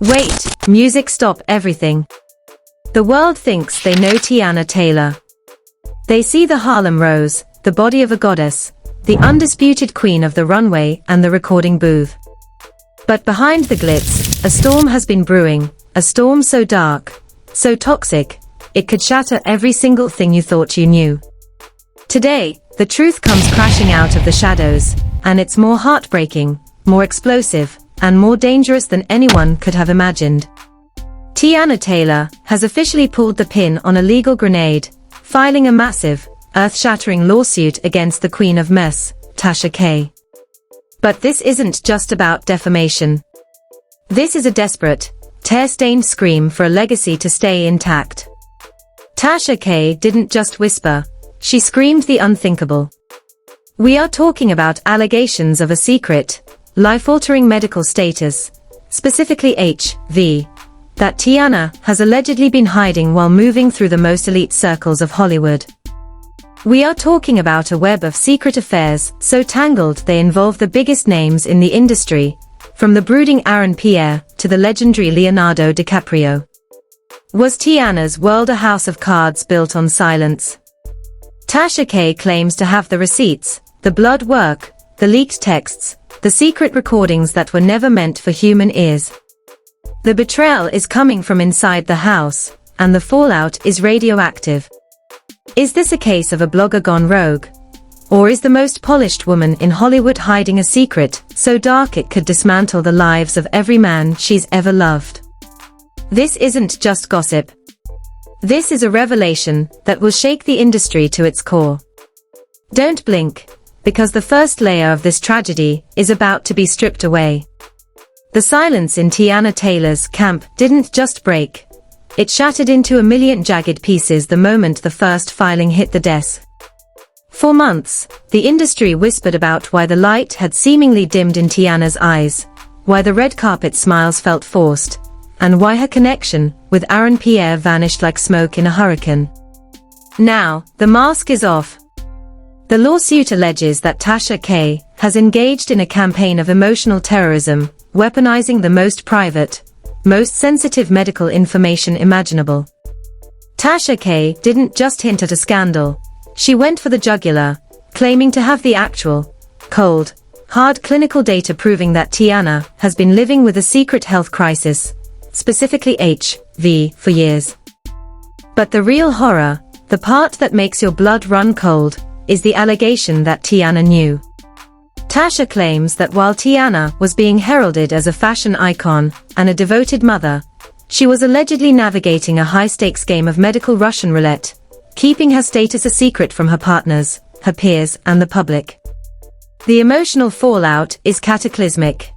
Wait, music, stop everything. The world thinks they know Teyana Taylor. They see the Harlem Rose, the body of a goddess, the undisputed queen of the runway and the recording booth. But behind the glitz, a storm has been brewing, a storm so dark, so toxic, it could shatter every single thing you thought you knew. Today, the truth comes crashing out of the shadows, and it's more heartbreaking, more explosive, and more dangerous than anyone could have imagined. Teyana Taylor has officially pulled the pin on a legal grenade, filing a massive, earth-shattering lawsuit against the Queen of Mess, Tasha K. But this isn't just about defamation. This is a desperate, tear-stained scream for a legacy to stay intact. Tasha K didn't just whisper, she screamed the unthinkable. We are talking about allegations of a secret, life-altering medical status, specifically HIV, that Teyana has allegedly been hiding while moving through the most elite circles of Hollywood. We are talking about a web of secret affairs so tangled they involve the biggest names in the industry, from the brooding Aaron Pierre to the legendary Leonardo DiCaprio. Was Teyana's world a house of cards built on silence? Tasha K claims to have the receipts, the blood work, the leaked texts, the secret recordings that were never meant for human ears. The betrayal is coming from inside the house, and the fallout is radioactive. Is this a case of a blogger gone rogue? Or is the most polished woman in Hollywood hiding a secret so dark it could dismantle the lives of every man she's ever loved? This isn't just gossip. This is a revelation that will shake the industry to its core. Don't blink, because the first layer of this tragedy is about to be stripped away. The silence in Teyana Taylor's camp didn't just break. It shattered into a million jagged pieces the moment the first filing hit the desk. For months, the industry whispered about why the light had seemingly dimmed in Teyana's eyes, why the red carpet smiles felt forced, and why her connection with Aaron Pierre vanished like smoke in a hurricane. Now, the mask is off. The lawsuit alleges that Tasha K has engaged in a campaign of emotional terrorism, weaponizing the most private, most sensitive medical information imaginable. Tasha K didn't just hint at a scandal, she went for the jugular, claiming to have the actual, cold, hard clinical data proving that Teyana has been living with a secret health crisis, specifically HIV, for years. But the real horror, the part that makes your blood run cold, is the allegation that Teyana knew. Tasha claims that while Teyana was being heralded as a fashion icon and a devoted mother, she was allegedly navigating a high-stakes game of medical Russian roulette, keeping her status a secret from her partners, her peers, and the public. The emotional fallout is cataclysmic.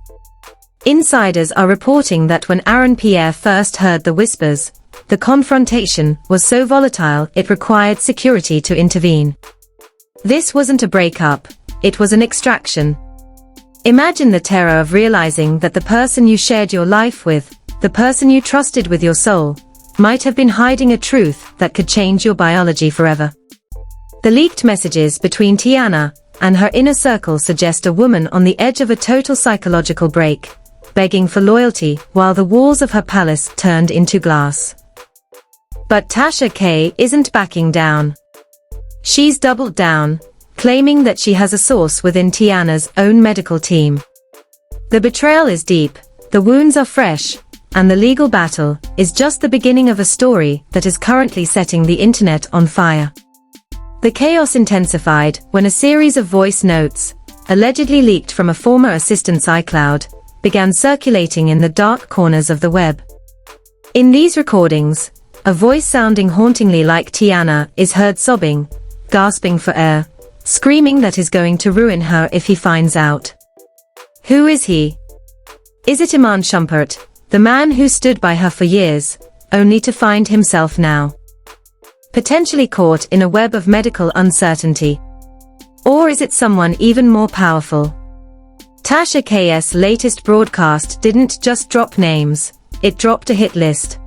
Insiders are reporting that when Aaron Pierre first heard the whispers, the confrontation was so volatile it required security to intervene. This wasn't a breakup, it was an extraction. Imagine the terror of realizing that the person you shared your life with, the person you trusted with your soul, might have been hiding a truth that could change your biology forever. The leaked messages between Teyana and her inner circle suggest a woman on the edge of a total psychological break, begging for loyalty while the walls of her palace turned into glass. But Tasha K isn't backing down. She's doubled down, claiming that she has a source within Teyana's own medical team. The betrayal is deep, the wounds are fresh, and the legal battle is just the beginning of a story that is currently setting the internet on fire. The chaos intensified when a series of voice notes, allegedly leaked from a former assistant's iCloud, began circulating in the dark corners of the web. In these recordings, a voice sounding hauntingly like Teyana is heard sobbing, gasping for air, screaming that he's going to ruin her if he finds out. Who is he? Is it Iman Shumpert, the man who stood by her for years, only to find himself now potentially caught in a web of medical uncertainty? Or is it someone even more powerful? Tasha K's latest broadcast didn't just drop names, it dropped a hit list.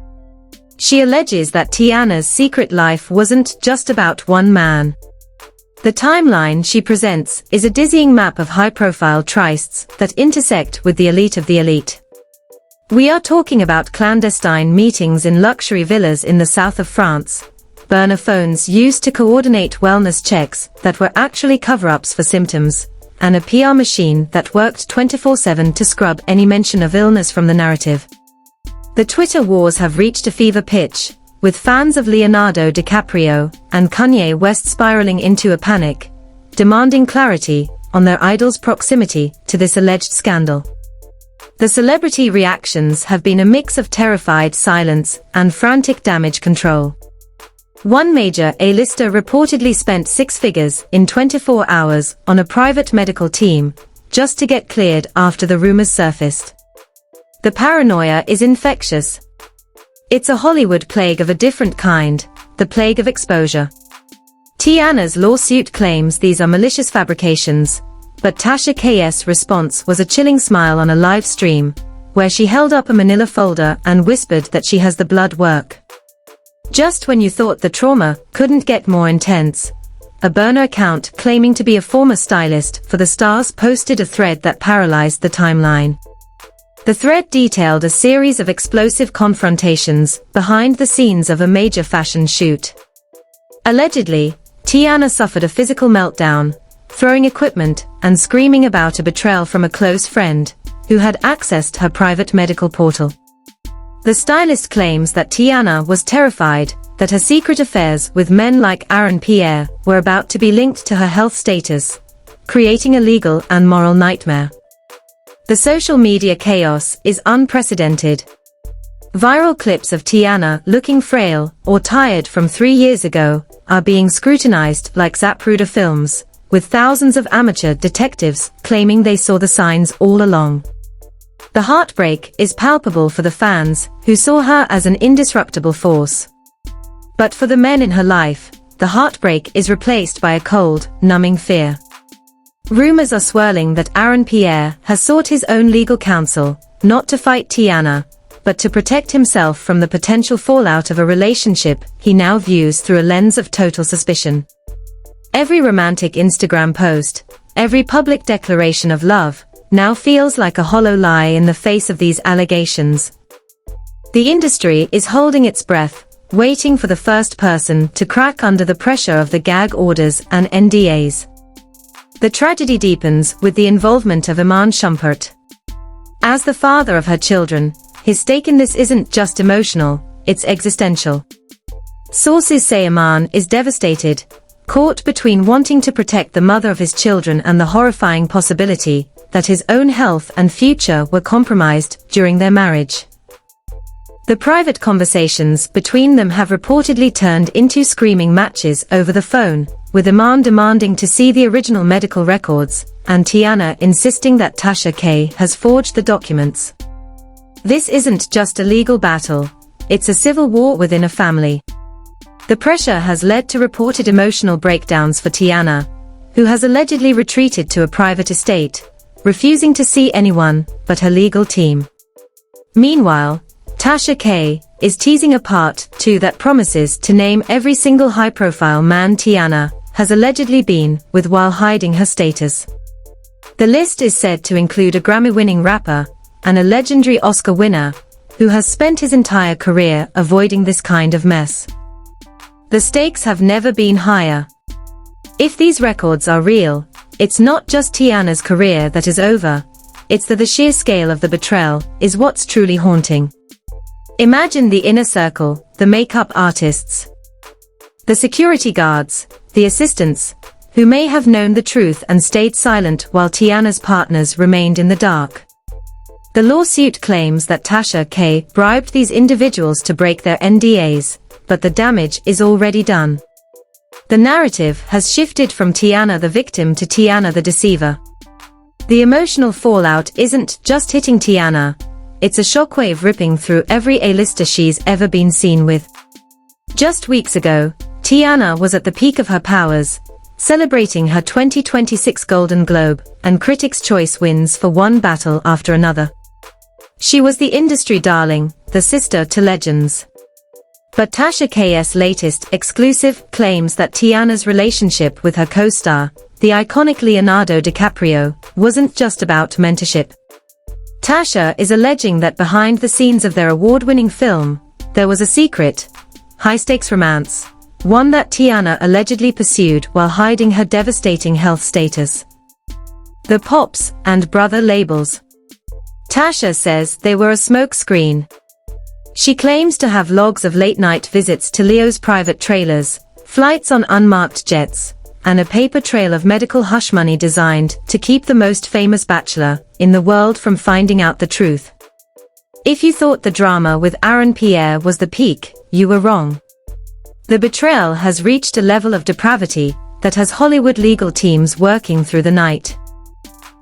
She alleges that Teyana's secret life wasn't just about one man. The timeline she presents is a dizzying map of high-profile trysts that intersect with the elite of the elite. We are talking about clandestine meetings in luxury villas in the south of France, burner phones used to coordinate wellness checks that were actually cover-ups for symptoms, and a PR machine that worked 24/7 to scrub any mention of illness from the narrative. The Twitter wars have reached a fever pitch, with fans of Leonardo DiCaprio and Kanye West spiraling into a panic, demanding clarity on their idol's proximity to this alleged scandal. The celebrity reactions have been a mix of terrified silence and frantic damage control. One major A-lister reportedly spent 6 figures in 24 hours on a private medical team, just to get cleared after the rumors surfaced. The paranoia is infectious. It's a Hollywood plague of a different kind, the plague of exposure. Teyana's lawsuit claims these are malicious fabrications, but Tasha K's response was a chilling smile on a live stream, where she held up a manila folder and whispered that she has the blood work. Just when you thought the trauma couldn't get more intense, a burner account claiming to be a former stylist for the stars posted a thread that paralyzed the timeline. The thread detailed a series of explosive confrontations behind the scenes of a major fashion shoot. Allegedly, Teyana suffered a physical meltdown, throwing equipment and screaming about a betrayal from a close friend, who had accessed her private medical portal. The stylist claims that Teyana was terrified that her secret affairs with men like Aaron Pierre were about to be linked to her health status, creating a legal and moral nightmare. The social media chaos is unprecedented. Viral clips of Teyana looking frail or tired from 3 years ago are being scrutinized like Zapruder films, with thousands of amateur detectives claiming they saw the signs all along. The heartbreak is palpable for the fans, who saw her as an indestructible force. But for the men in her life, the heartbreak is replaced by a cold, numbing fear. Rumors are swirling that Aaron Pierre has sought his own legal counsel, not to fight Teyana, but to protect himself from the potential fallout of a relationship he now views through a lens of total suspicion. Every romantic Instagram post, every public declaration of love, now feels like a hollow lie in the face of these allegations. The industry is holding its breath, waiting for the first person to crack under the pressure of the gag orders and NDAs. The tragedy deepens with the involvement of Iman Shumpert. As the father of her children, his stake in this isn't just emotional, it's existential. Sources say Iman is devastated, caught between wanting to protect the mother of his children and the horrifying possibility that his own health and future were compromised during their marriage. The private conversations between them have reportedly turned into screaming matches over the phone, with Iman demanding to see the original medical records, and Teyana insisting that Tasha K has forged the documents. This isn't just a legal battle, it's a civil war within a family. The pressure has led to reported emotional breakdowns for Teyana, who has allegedly retreated to a private estate, refusing to see anyone but her legal team. Meanwhile, Tasha K is teasing a part 2 that promises to name every single high-profile man Teyana has allegedly been with while hiding her status. The list is said to include a Grammy-winning rapper and a legendary Oscar winner who has spent his entire career avoiding this kind of mess. The stakes have never been higher. If these records are real, it's not just Teyana's career that is over, it's that the sheer scale of the betrayal is what's truly haunting. Imagine the inner circle, the makeup artists, the security guards, the assistants, who may have known the truth and stayed silent while Teyana's partners remained in the dark. The lawsuit claims that Tasha K bribed these individuals to break their NDAs, but the damage is already done. The narrative has shifted from Teyana the victim to Teyana the deceiver. The emotional fallout isn't just hitting Teyana, it's a shockwave ripping through every A-lister she's ever been seen with. Just weeks ago, Teyana was at the peak of her powers, celebrating her 2026 Golden Globe and Critics' Choice wins for one battle after another. She was the industry darling, the sister to legends. But Tasha K's latest exclusive claims that Teyana's relationship with her co-star, the iconic Leonardo DiCaprio, wasn't just about mentorship. Tasha is alleging that behind the scenes of their award-winning film, there was a secret, high-stakes romance, one that Teyana allegedly pursued while hiding her devastating health status. The Pops and Brother labels. Tasha says they were a smokescreen. She claims to have logs of late-night visits to Leo's private trailers, flights on unmarked jets, and a paper trail of medical hush money designed to keep the most famous bachelor in the world from finding out the truth. If you thought the drama with Aaron Pierre was the peak, you were wrong. The betrayal has reached a level of depravity that has Hollywood legal teams working through the night.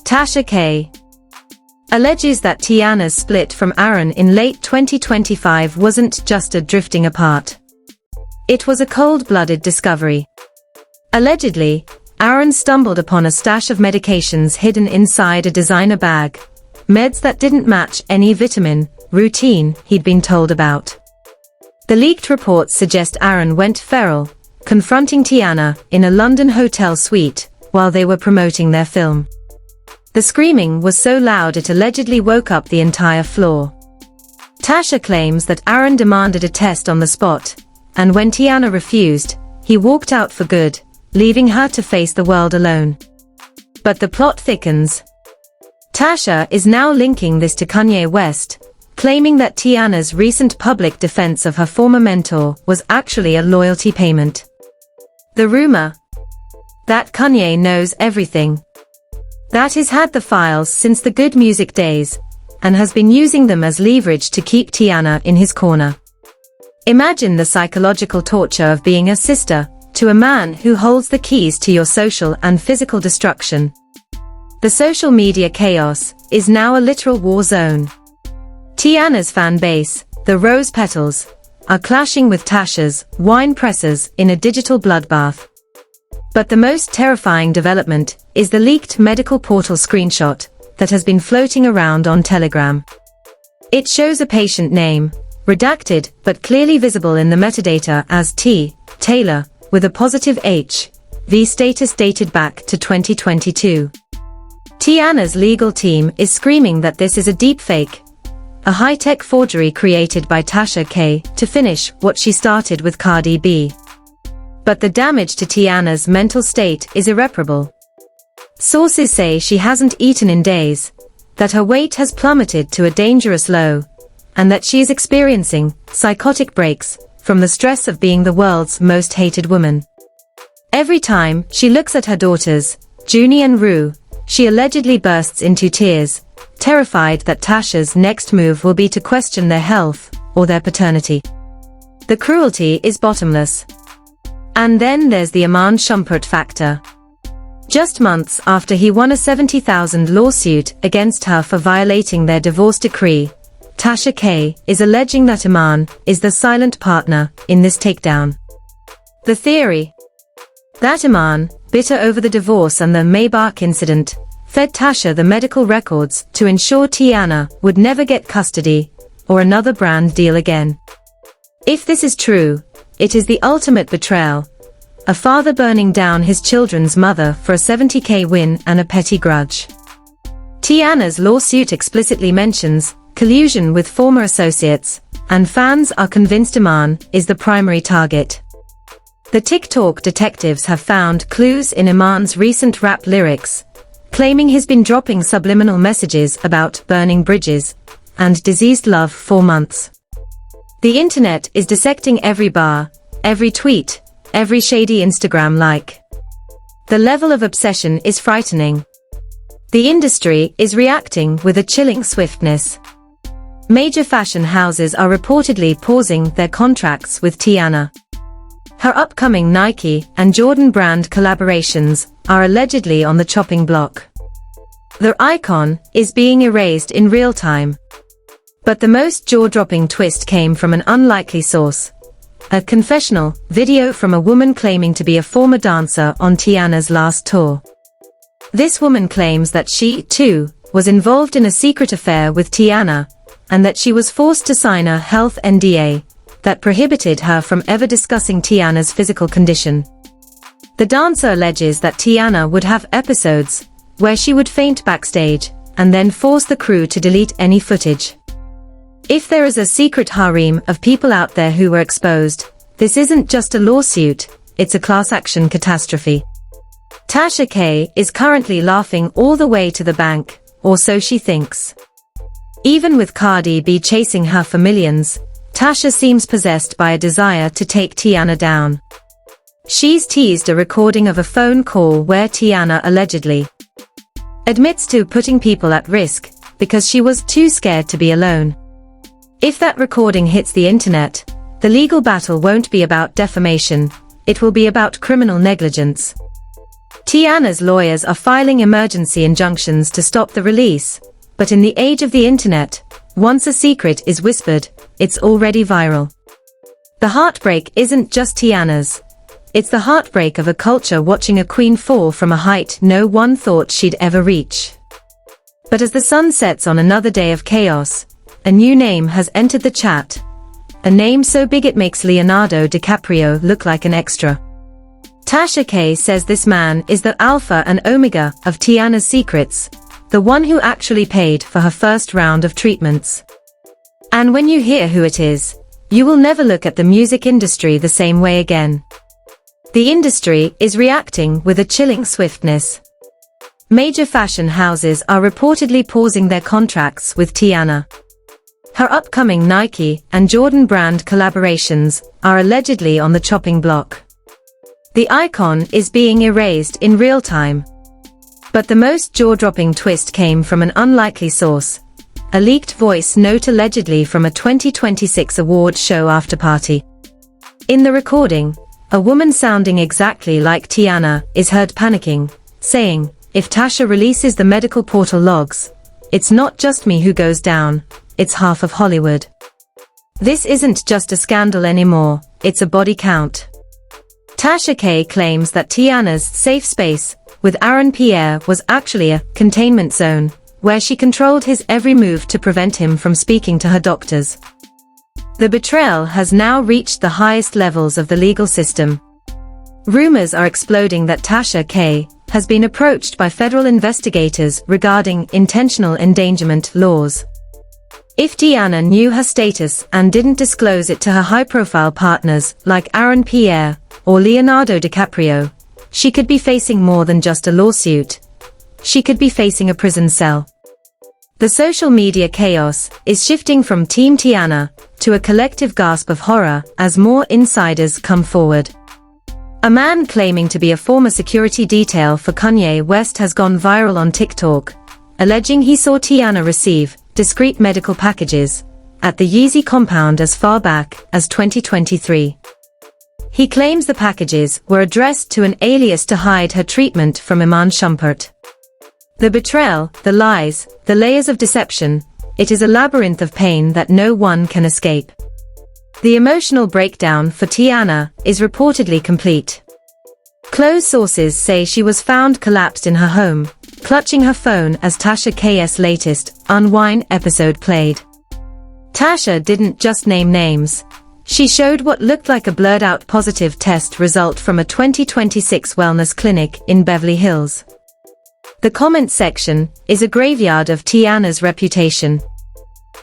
Tasha K. alleges that Teyana's split from Aaron in late 2025 wasn't just a drifting apart. It was a cold-blooded discovery. Allegedly, Aaron stumbled upon a stash of medications hidden inside a designer bag, meds that didn't match any vitamin routine he'd been told about. The leaked reports suggest Aaron went feral, confronting Teyana in a London hotel suite while they were promoting their film. The screaming was so loud it allegedly woke up the entire floor. Tasha claims that Aaron demanded a test on the spot, and when Teyana refused, he walked out for good, leaving her to face the world alone. But the plot thickens. Tasha is now linking this to Kanye West, claiming that Teyana's recent public defense of her former mentor was actually a loyalty payment. The rumor that Kanye knows everything, that he's had the files since the Good Music days, and has been using them as leverage to keep Teyana in his corner. Imagine the psychological torture of being a sister to a man who holds the keys to your social and physical destruction. The social media chaos is now a literal war zone. Teyana's fan base, the Rose Petals, are clashing with Tasha's wine pressers in a digital bloodbath. But the most terrifying development is the leaked medical portal screenshot that has been floating around on Telegram. It shows a patient name, redacted but clearly visible in the metadata as T. Taylor, with a positive HIV status dated back to 2022. Teyana's legal team is screaming that this is a deepfake, a high-tech forgery created by Tasha K. to finish what she started with Cardi B. But the damage to Teyana's mental state is irreparable. Sources say she hasn't eaten in days, that her weight has plummeted to a dangerous low, and that she is experiencing psychotic breaks from the stress of being the world's most hated woman. Every time she looks at her daughters, Junie and Rue, she allegedly bursts into tears, terrified that Tasha's next move will be to question their health or their paternity. The cruelty is bottomless. And then there's the Iman Shumpert factor. Just months after he won a $70,000 lawsuit against her for violating their divorce decree, Tasha K. is alleging that Iman is the silent partner in this takedown. The theory that Iman, bitter over the divorce and the Maybach incident, fed Tasha the medical records to ensure Teyana would never get custody or another brand deal again. If this is true, it is the ultimate betrayal. A father burning down his children's mother for a $70,000 win and a petty grudge. Teyana's lawsuit explicitly mentions collusion with former associates, and fans are convinced Iman is the primary target. The TikTok detectives have found clues in Iman's recent rap lyrics, claiming he's been dropping subliminal messages about burning bridges and diseased love for months. The internet is dissecting every bar, every tweet, every shady Instagram like. The level of obsession is frightening. The industry is reacting with a chilling swiftness. Major fashion houses are reportedly pausing their contracts with Teyana. Her upcoming Nike and Jordan brand collaborations are allegedly on the chopping block. Their icon is being erased in real time. But the most jaw-dropping twist came from an unlikely source. A confessional video from a woman claiming to be a former dancer on Teyana's last tour. This woman claims that she, too, was involved in a secret affair with Teyana, and that she was forced to sign a health NDA that prohibited her from ever discussing Teyana's physical condition. The dancer alleges that Teyana would have episodes where she would faint backstage and then force the crew to delete any footage. If there is a secret harem of people out there who were exposed, this isn't just a lawsuit, it's a class action catastrophe. Tasha K is currently laughing all the way to the bank, or so she thinks. Even with Cardi B chasing her for millions, Tasha seems possessed by a desire to take Teyana down. She's teased a recording of a phone call where Teyana allegedly admits to putting people at risk because she was too scared to be alone. If that recording hits the internet, the legal battle won't be about defamation, it will be about criminal negligence. Teyana's lawyers are filing emergency injunctions to stop the release, but in the age of the internet, once a secret is whispered, it's already viral. The heartbreak isn't just Teyana's. It's the heartbreak of a culture watching a queen fall from a height no one thought she'd ever reach. But as the sun sets on another day of chaos, a new name has entered the chat. A name so big it makes Leonardo DiCaprio look like an extra. Tasha K says this man is the alpha and omega of Teyana's secrets, the one who actually paid for her first round of treatments. And when you hear who it is, you will never look at the music industry the same way again. The industry is reacting with a chilling swiftness. Major fashion houses are reportedly pausing their contracts with Teyana. Her upcoming Nike and Jordan brand collaborations are allegedly on the chopping block. The icon is being erased in real time. But the most jaw-dropping twist came from an unlikely source, a leaked voice note allegedly from a 2026 awards show after-party. In the recording, a woman sounding exactly like Teyana is heard panicking, saying, "If Tasha releases the medical portal logs, it's not just me who goes down, it's half of Hollywood." This isn't just a scandal anymore, it's a body count. Tasha K claims that Teyana's safe space with Aaron Pierre was actually a containment zone, where she controlled his every move to prevent him from speaking to her doctors. The betrayal has now reached the highest levels of the legal system. Rumors are exploding that Tasha K has been approached by federal investigators regarding intentional endangerment laws. If Teyana knew her status and didn't disclose it to her high-profile partners like Aaron Pierre or Leonardo DiCaprio, she could be facing more than just a lawsuit. She could be facing a prison cell. The social media chaos is shifting from Team Teyana to a collective gasp of horror as more insiders come forward. A man claiming to be a former security detail for Kanye West has gone viral on TikTok, alleging he saw Teyana receive discreet medical packages at the Yeezy compound as far back as 2023. He claims the packages were addressed to an alias to hide her treatment from Iman Shumpert. The betrayal, the lies, the layers of deception, it is a labyrinth of pain that no one can escape. The emotional breakdown for Teyana is reportedly complete. Close sources say she was found collapsed in her home, clutching her phone as Tasha K's latest Unwind episode played. Tasha didn't just name names. She showed what looked like a blurred-out positive test result from a 2026 wellness clinic in Beverly Hills. The comment section is a graveyard of Teyana's reputation.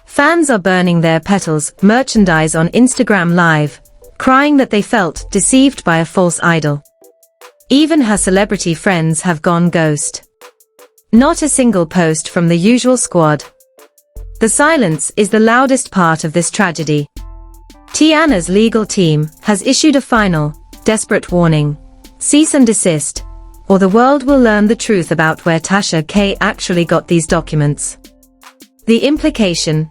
Fans are burning their Petals merchandise on Instagram Live, crying that they felt deceived by a false idol. Even her celebrity friends have gone ghost. Not a single post from the usual squad. The silence is the loudest part of this tragedy. Teyana's legal team has issued a final, desperate warning: cease and desist, or the world will learn the truth about where Tasha K actually got these documents. The implication?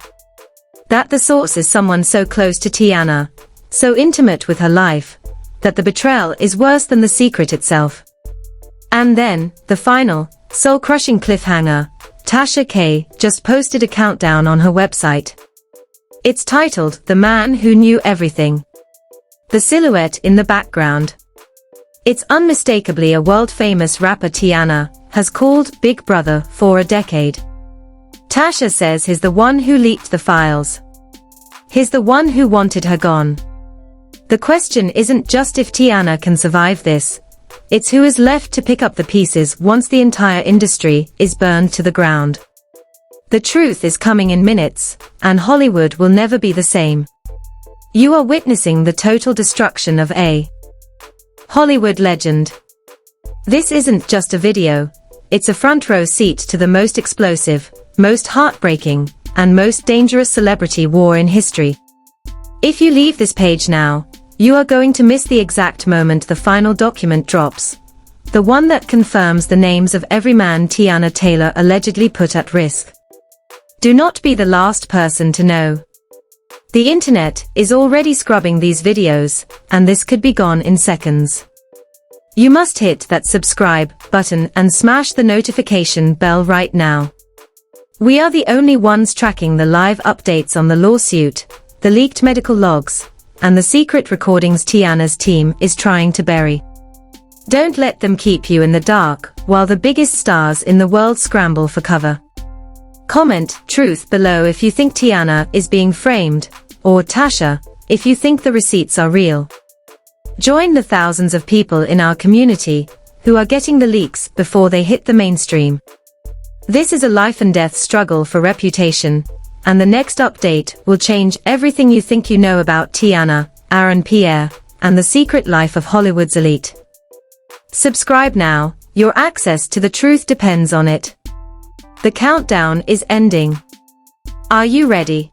That the source is someone so close to Teyana, so intimate with her life, that the betrayal is worse than the secret itself. And then, the final, soul-crushing cliffhanger: Tasha K just posted a countdown on her website. It's titled "The Man Who Knew Everything." The silhouette in the background. It's unmistakably a world-famous rapper Teyana has called Big Brother for a decade. Tasha says he's the one who leaked the files. He's the one who wanted her gone. The question isn't just if Teyana can survive this, it's who is left to pick up the pieces once the entire industry is burned to the ground. The truth is coming in minutes, and Hollywood will never be the same. You are witnessing the total destruction of a Hollywood legend. This isn't just a video, it's a front row seat to the most explosive, most heartbreaking, and most dangerous celebrity war in history. If you leave this page now, you are going to miss the exact moment the final document drops. The one that confirms the names of every man Teyana Taylor allegedly put at risk. Do not be the last person to know. The internet is already scrubbing these videos, and this could be gone in seconds. You must hit that subscribe button and smash the notification bell right now. We are the only ones tracking the live updates on the lawsuit, the leaked medical logs, and the secret recordings Teyana's team is trying to bury. Don't let them keep you in the dark while the biggest stars in the world scramble for cover. Comment truth below if you think Teyana is being framed, or Tasha, if you think the receipts are real. Join the thousands of people in our community who are getting the leaks before they hit the mainstream. This is a life and death struggle for reputation, and the next update will change everything you think you know about Teyana, Aaron Pierre, and the secret life of Hollywood's elite. Subscribe now, your access to the truth depends on it. The countdown is ending. Are you ready?